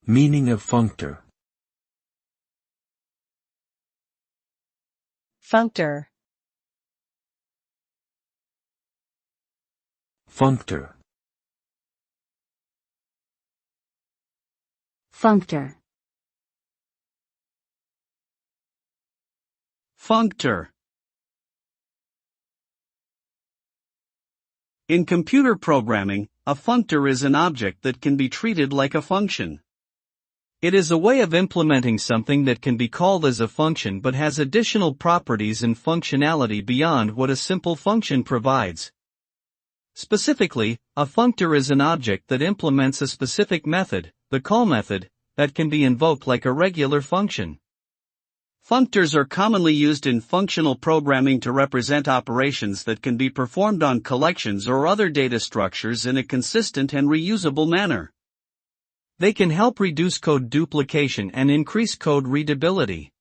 Meaning of functor. Functor. Functor. Functor. Functor. In computer programming, a functor is an object that can be treated like a function. It is a way of implementing something that can be called as a function but has additional properties and functionality beyond what a simple function provides. Specifically, a functor is an object that implements a specific method, the call method, that can be invoked like a regular function. Functors are commonly used in functional programming to represent operations that can be performed on collections or other data structures in a consistent and reusable manner. They can help reduce code duplication and increase code readability.